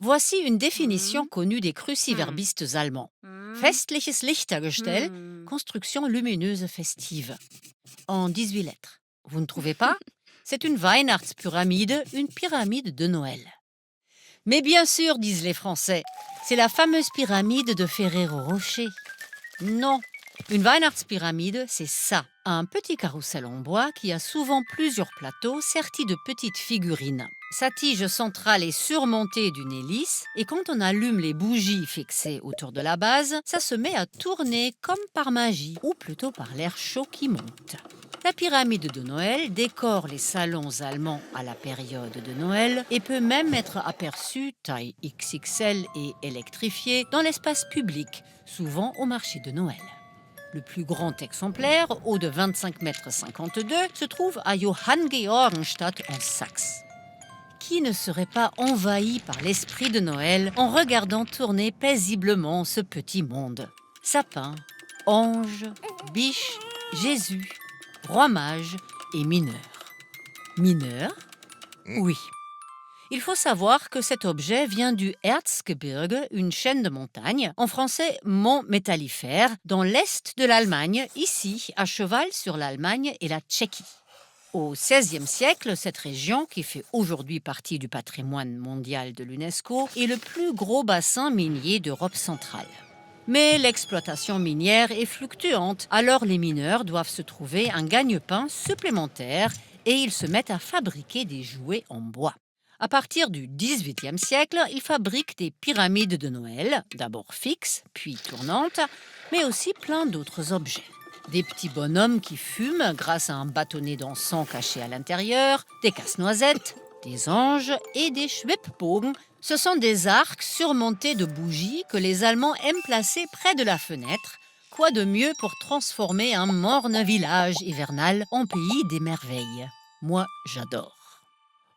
Voici une définition Mhm. connue des Hm. cruciverbistes allemands. Mhm. Festliches Lichtergestell, Hm. construction lumineuse festive. En 18 lettres. Vous ne trouvez pas? C'est une Weihnachtspyramide, une pyramide de Noël. Mais bien sûr, disent les Français, c'est la fameuse pyramide de Ferrero Rocher. Non, une Weihnachtspyramide, c'est ça. Un petit carrousel en bois qui a souvent plusieurs plateaux sertis de petites figurines. Sa tige centrale est surmontée d'une hélice et quand on allume les bougies fixées autour de la base, ça se met à tourner comme par magie, ou plutôt par l'air chaud qui monte. La pyramide de Noël décore les salons allemands à la période de Noël et peut même être aperçue, taille XXL et électrifiée, dans l'espace public, souvent au marché de Noël. Le plus grand exemplaire, haut de 25,52 m, se trouve à Johanngeorgenstadt en Saxe. Qui ne serait pas envahi par l'esprit de Noël en regardant tourner paisiblement ce petit monde? Sapin, ange, biche, Jésus, roi mage et mineur. Mineur? Mm. Oui. Il faut savoir que cet objet vient du Erzgebirge, une chaîne de montagnes, en français mont métallifère, dans l'est de l'Allemagne, ici, à cheval sur l'Allemagne et la Tchéquie. Au XVIe siècle, cette région, qui fait aujourd'hui partie du patrimoine mondial de l'UNESCO, est le plus gros bassin minier d'Europe centrale. Mais l'exploitation minière est fluctuante, alors les mineurs doivent se trouver un gagne-pain supplémentaire et ils se mettent à fabriquer des jouets en bois. À partir du XVIIIe siècle, ils fabriquent des pyramides de Noël, d'abord fixes, puis tournantes, mais aussi plein d'autres objets. Des petits bonhommes qui fument grâce à un bâtonnet d'encens caché à l'intérieur, des casse-noisettes, des anges et des Schwibbogen. Ce sont des arcs surmontés de bougies que les Allemands aiment placer près de la fenêtre. Quoi de mieux pour transformer un morne village hivernal en pays des merveilles? Moi, j'adore.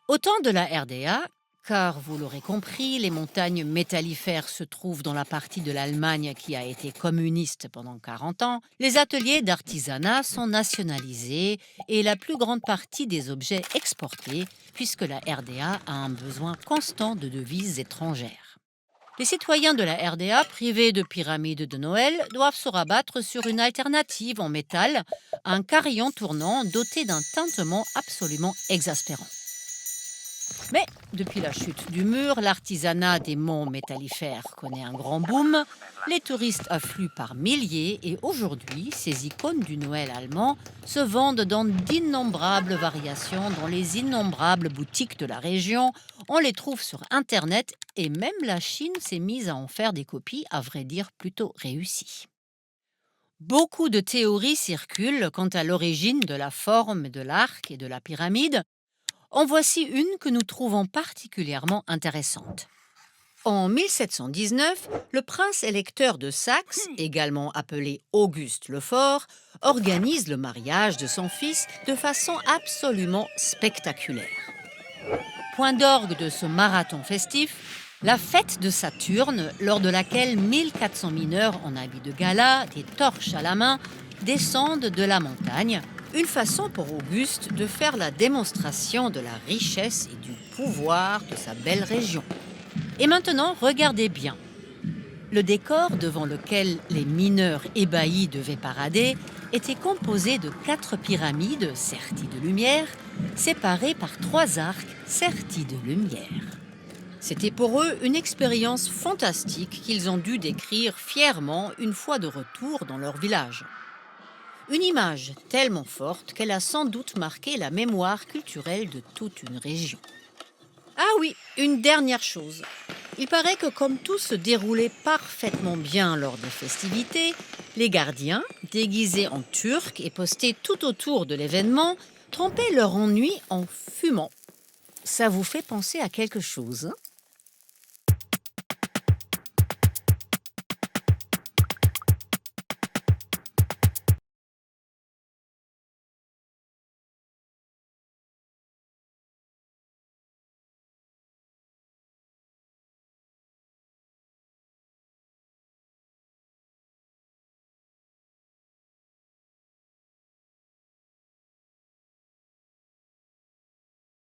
Au temps de la RDA, car vous l'aurez compris, les montagnes métallifères se trouvent dans la partie de l'Allemagne qui a été communiste pendant 40 ans, les ateliers d'artisanat sont nationalisés et la plus grande partie des objets exportés, puisque la RDA a un besoin constant de devises étrangères. Les citoyens de la RDA, privés de pyramides de Noël, doivent se rabattre sur une alternative en métal, un carillon tournant doté d'un tintement absolument exaspérant. Mais depuis la chute du mur, l'artisanat des monts métallifères connaît un grand boom. Les touristes affluent par milliers et aujourd'hui, ces icônes du Noël allemand se vendent dans d'innombrables variations dans les innombrables boutiques de la région. On les trouve sur Internet et même la Chine s'est mise à en faire des copies, à vrai dire plutôt réussies. Beaucoup de théories circulent quant à l'origine de la forme de l'arc et de la pyramide. En voici une que nous trouvons particulièrement intéressante. En 1719, le prince électeur de Saxe, également appelé Auguste le Fort, organise le mariage de son fils de façon absolument spectaculaire. Point d'orgue de ce marathon festif, la fête de Saturne, lors de laquelle 1400 mineurs en habit de gala, des torches à la main, descendent de la montagne, une façon pour Auguste de faire la démonstration de la richesse et du pouvoir de sa belle région. Et maintenant, regardez bien. Le décor devant lequel les mineurs ébahis devaient parader était composé de 4 pyramides serties de lumière, séparées par 3 arcs sertis de lumière. C'était pour eux une expérience fantastique qu'ils ont dû décrire fièrement une fois de retour dans leur village. Une image tellement forte qu'elle a sans doute marqué la mémoire culturelle de toute une région. Ah oui, une dernière chose. Il paraît que comme tout se déroulait parfaitement bien lors des festivités, les gardiens, déguisés en turcs et postés tout autour de l'événement, trempaient leur ennui en fumant. Ça vous fait penser à quelque chose, hein?